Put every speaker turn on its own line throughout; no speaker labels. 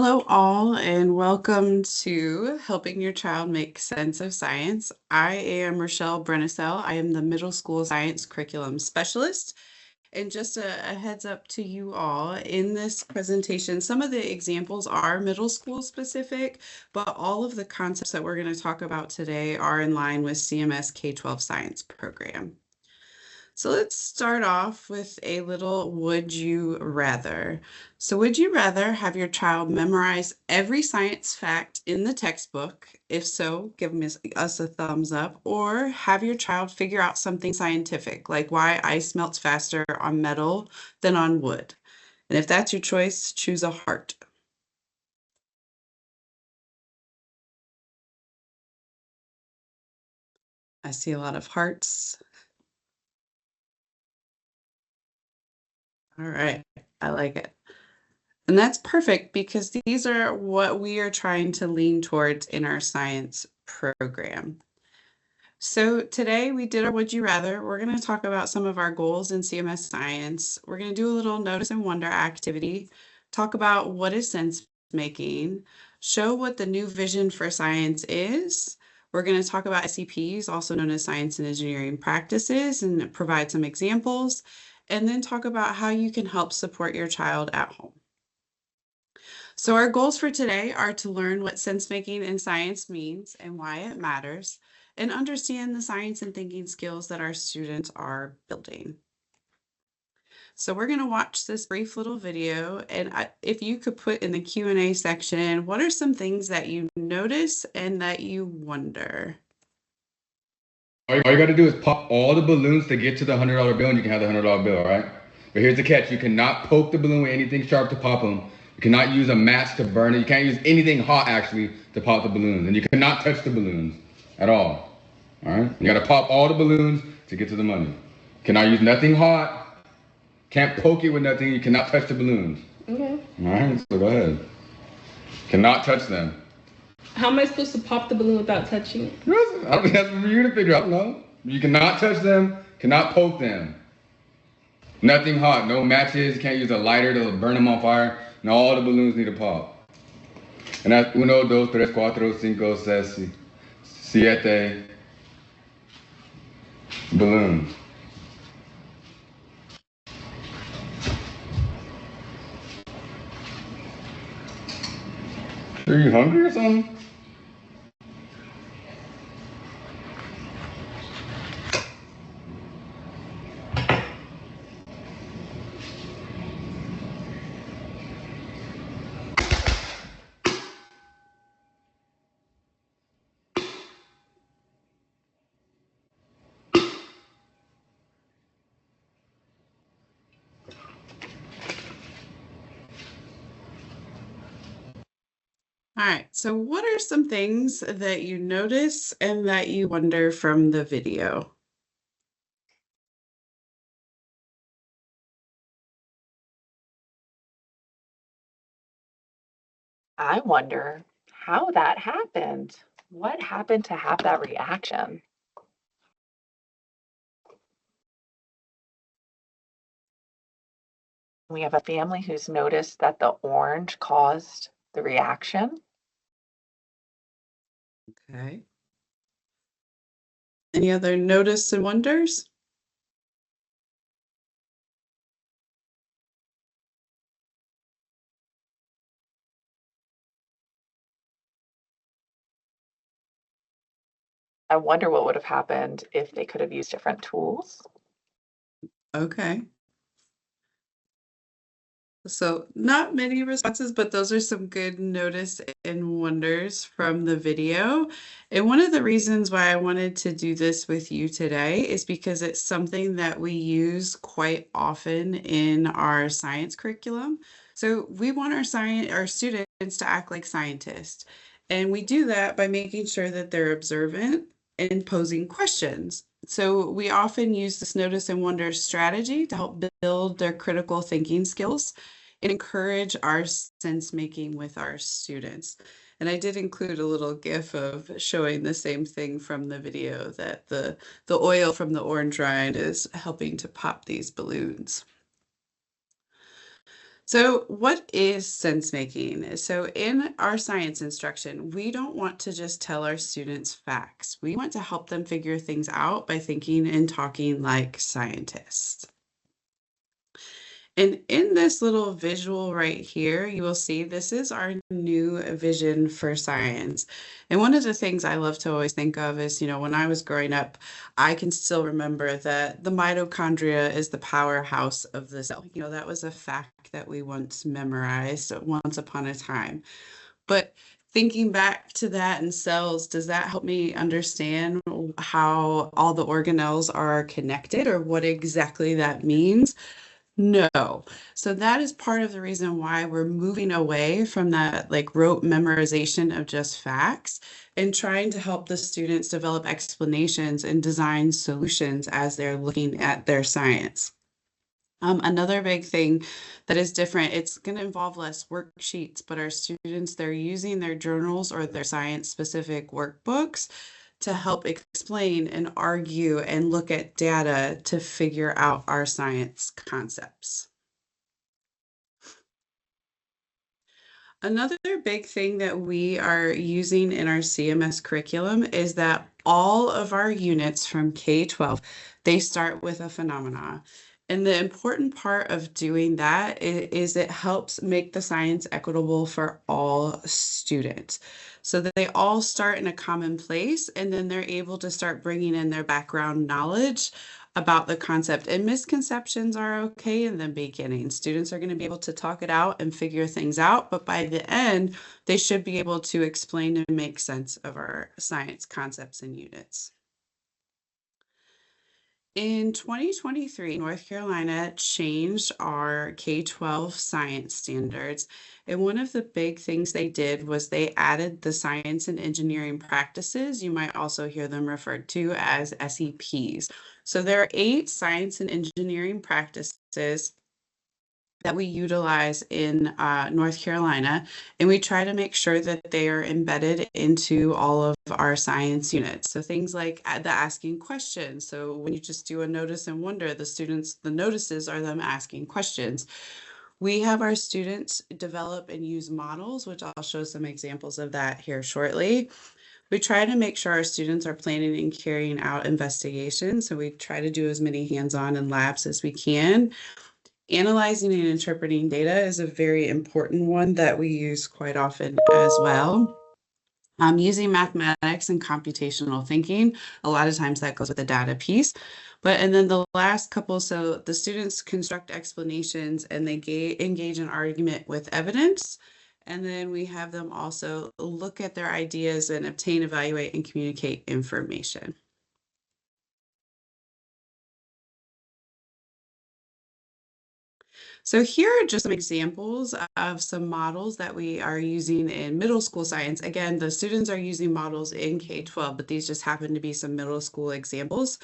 Hello, all, and welcome to Helping Your Child Make Sense of Science. I am Rochelle Brennisell. I am the Middle School Science Curriculum Specialist. And just a heads up to you all, in this presentation, some of the examples are middle school specific, but all of the concepts that we're going to talk about today are in line with CMS K-12 Science Program. So let's start off with a little would you rather. So would you rather have your child memorize every science fact in the textbook? If so, give us a thumbs up. Or have your child figure out something scientific, like why ice melts faster on metal than on wood? And if that's your choice, choose a heart. I see a lot of hearts. All right, I like it. And that's perfect because these are what we are trying to lean towards in our science program. So today we did our Would You Rather. We're going to talk about some of our goals in CMS science. We're going to do a little notice and wonder activity, talk about what is sense making, show what the new vision for science is. We're going to talk about SEPs, also known as science and engineering practices, and provide some examples, and then talk about how you can help support your child at home. So our goals for today are to learn what sense making in science means and why it matters, and understand the science and thinking skills that our students are building. So we're going to watch this brief little video, and if you could put in the Q&A section, what are some things that you notice and that you wonder?
All you got to do is pop all the balloons to get to the $100 bill, and you can have the $100 bill, all right? But here's the catch. You cannot poke the balloon with anything sharp to pop them. You cannot use a match to burn it. You can't use anything hot, actually, to pop the balloons. And you cannot touch the balloons at all right? You got to pop all the balloons to get to the money. Cannot use nothing hot. Can't poke it with nothing. You cannot touch the balloons.
Okay.
All right, so go ahead. Cannot touch them.
How am I supposed to pop the balloon without touching it?
That's for you to figure out. No, you cannot touch them. Cannot poke them. Nothing hot. No matches. You can't use a lighter to burn them on fire. And all the balloons need to pop. And that's 1, 2, 3, 4, 5, 6, 7 balloons. Are you hungry or something?
All right, so what are some things that you notice and that you wonder from the video?
I wonder how that happened. What happened to have that reaction? We have a family who's noticed that the orange caused the reaction.
Okay. Any other notice and wonders?
I wonder what would have happened if they could have used different tools.
Okay. So not many responses, but those are some good notice and wonders from the video. And one of the reasons why I wanted to do this with you today is because it's something that we use quite often in our science curriculum. So we want our students to act like scientists. And we do that by making sure that they're observant and posing questions. So we often use this notice and wonder strategy to help build their critical thinking skills and encourage our sense making with our students. And I did include a little GIF of showing the same thing from the video, that the oil from the orange rind is helping to pop these balloons. So, what is sense making? So, in our science instruction, we don't want to just tell our students facts. We want to help them figure things out by thinking and talking like scientists. And in this little visual right here, you will see this is our new vision for science. And one of the things I love to always think of is, when I was growing up, I can still remember that the mitochondria is the powerhouse of the cell. That was a fact that we once memorized once upon a time. But thinking back to that in cells, does that help me understand how all the organelles are connected or what exactly that means? No. So that is part of the reason why we're moving away from that like rote memorization of just facts and trying to help the students develop explanations and design solutions as they're looking at their science. Another big thing that is different, it's going to involve less worksheets, but our students, they're using their journals or their science specific workbooks to help explain and argue and look at data to figure out our science concepts. Another big thing that we are using in our CMS curriculum is that all of our units from K-12, they start with a phenomena. And the important part of doing that is it helps make the science equitable for all students so that they all start in a common place and then they're able to start bringing in their background knowledge about the concept. And misconceptions are okay in the beginning. Students are going to be able to talk it out and figure things out, but by the end, they should be able to explain and make sense of our science concepts and units. In 2023, North Carolina changed our K-12 science standards. And one of the big things they did was they added the science and engineering practices. You might also hear them referred to as SEPs. So there are 8 science and engineering practices that we utilize in North Carolina, and we try to make sure that they are embedded into all of our science units. So things like the asking questions. So when you just do a notice and wonder, the notices are them asking questions. We have our students develop and use models, which I'll show some examples of that here shortly. We try to make sure our students are planning and carrying out investigations. So we try to do as many hands-on and labs as we can. Analyzing and interpreting data is a very important one that we use quite often as well. Using mathematics and computational thinking, a lot of times that goes with the data piece. And then the last couple, so the students construct explanations and they engage in argument with evidence. And then we have them also look at their ideas and obtain, evaluate, and communicate information. So here are just some examples of some models that we are using in middle school science. Again, the students are using models in K-12, but these just happen to be some middle school examples.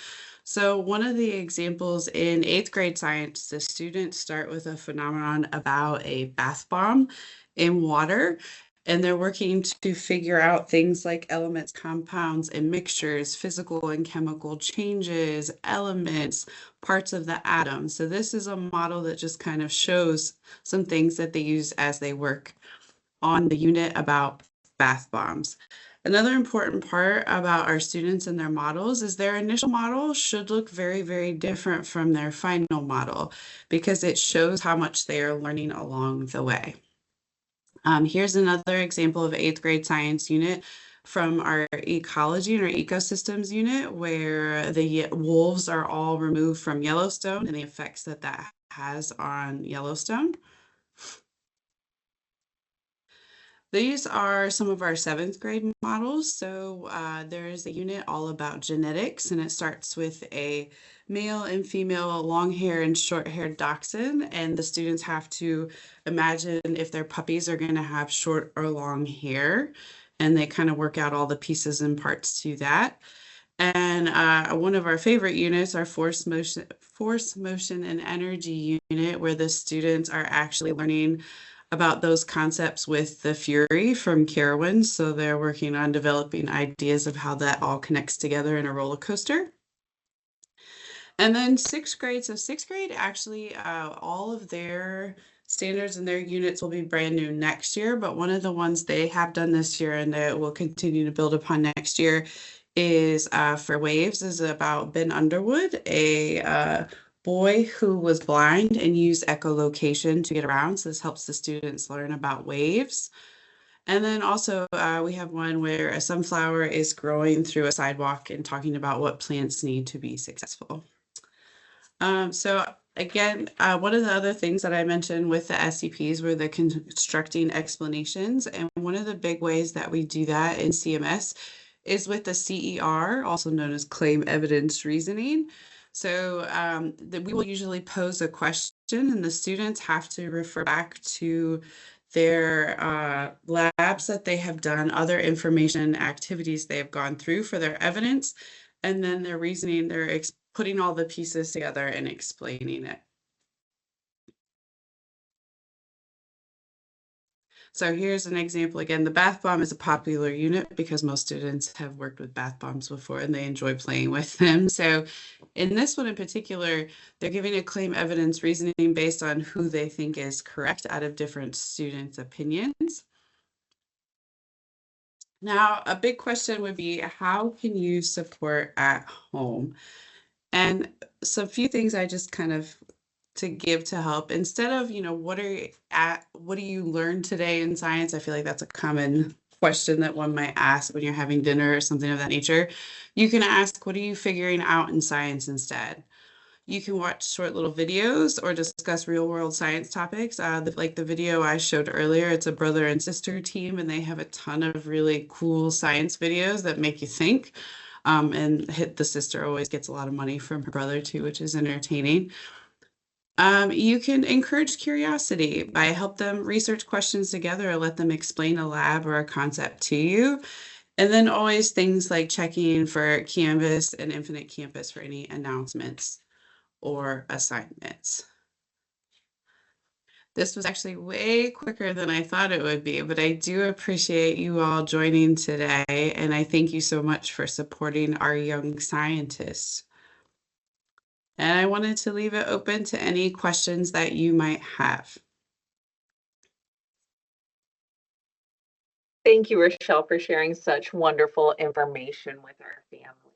So one of the examples in 8th grade science, the students start with a phenomenon about a bath bomb in water. And they're working to figure out things like elements, compounds, and mixtures, physical and chemical changes, elements, parts of the atom. So this is a model that just kind of shows some things that they use as they work on the unit about bath bombs. Another important part about our students and their models is their initial model should look very, very different from their final model because it shows how much they are learning along the way. Here's another example of 8th grade science unit from our ecology and our ecosystems unit where the wolves are all removed from Yellowstone and the effects that that has on Yellowstone. These are some of our 7th grade models. So there is a unit all about genetics, and it starts with a male and female long hair and short haired dachshund. And the students have to imagine if their puppies are going to have short or long hair. And they kind of work out all the pieces and parts to that. And one of our favorite units, our force, motion, and energy unit, where the students are actually learning about those concepts with the Fury from Carowinds. So they're working on developing ideas of how that all connects together in a roller coaster. And then 6th grade. So 6th grade, actually, all of their standards in their units will be brand new next year, but one of the ones they have done this year and that will continue to build upon next year is for waves is about Ben Underwood, a boy who was blind and used echolocation to get around. So this helps the students learn about waves. And then also we have one where a sunflower is growing through a sidewalk and talking about what plants need to be successful. So again, one of the other things that I mentioned with the SCPs were the constructing explanations. And one of the big ways that we do that in CMS is with the CER, also known as claim evidence reasoning. So we will usually pose a question and the students have to refer back to their labs that they have done, other information activities they have gone through for their evidence, and then their reasoning, they're putting all the pieces together and explaining it. So here's an example again. The bath bomb is a popular unit because most students have worked with bath bombs before and they enjoy playing with them. So in this one in particular, they're giving a claim evidence reasoning based on who they think is correct out of different students' opinions. Now, a big question would be, how can you support at home? And so a few things I just kind of to give to help instead of, what do you learn today in science? I feel like that's a common question that one might ask when you're having dinner or something of that nature. You can ask, what are you figuring out in science instead? You can watch short little videos or discuss real world science topics. Like the video I showed earlier, it's a brother and sister team, and they have a ton of really cool science videos that make you think. And the sister always gets a lot of money from her brother too, which is entertaining. You can encourage curiosity by help them research questions together or let them explain a lab or a concept to you. And then always things like checking for Canvas and Infinite Campus for any announcements or assignments. This was actually way quicker than I thought it would be, but I do appreciate you all joining today, and I thank you so much for supporting our young scientists. And I wanted to leave it open to any questions that you might have.
Thank you, Rochelle, for sharing such wonderful information with our family.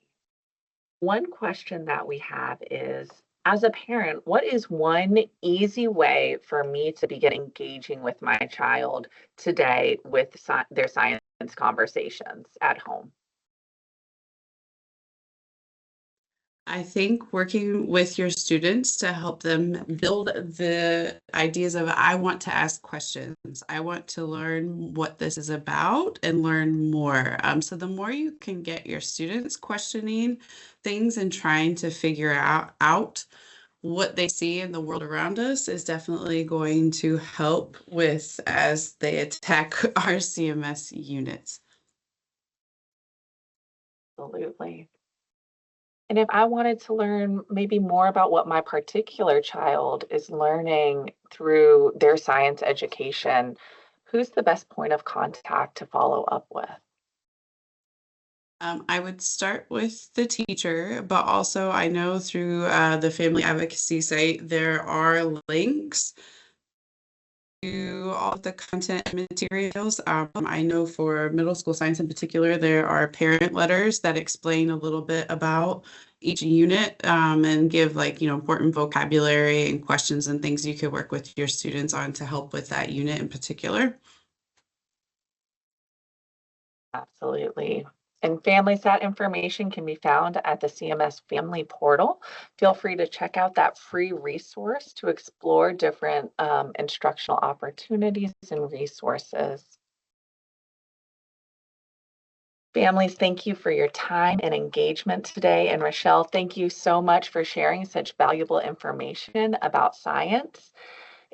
One question that we have is, as a parent, what is one easy way for me to begin engaging with my child today with their science conversations at home?
I think working with your students to help them build the ideas of, I want to ask questions. I want to learn what this is about and learn more. So the more you can get your students questioning things and trying to figure out what they see in the world around us is definitely going to help with as they attack our CMS units.
Absolutely. And if I wanted to learn maybe more about what my particular child is learning through their science education, who's the best point of contact to follow up with?
I would start with the teacher, but also I know through the family advocacy site, there are links to all of the content and materials. I know for middle school science in particular, there are parent letters that explain a little bit about each unit and give important vocabulary and questions and things you could work with your students on to help with that unit in particular.
Absolutely. And FamilySat information can be found at the CMS Family Portal. Feel free to check out that free resource to explore different instructional opportunities and resources. Families, thank you for your time and engagement today. And Rochelle, thank you so much for sharing such valuable information about science.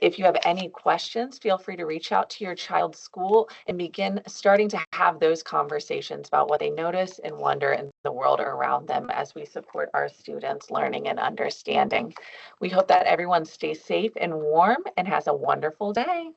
If you have any questions, feel free to reach out to your child's school and begin starting to have those conversations about what they notice and wonder in the world around them as we support our students' learning and understanding. We hope that everyone stays safe and warm and has a wonderful day.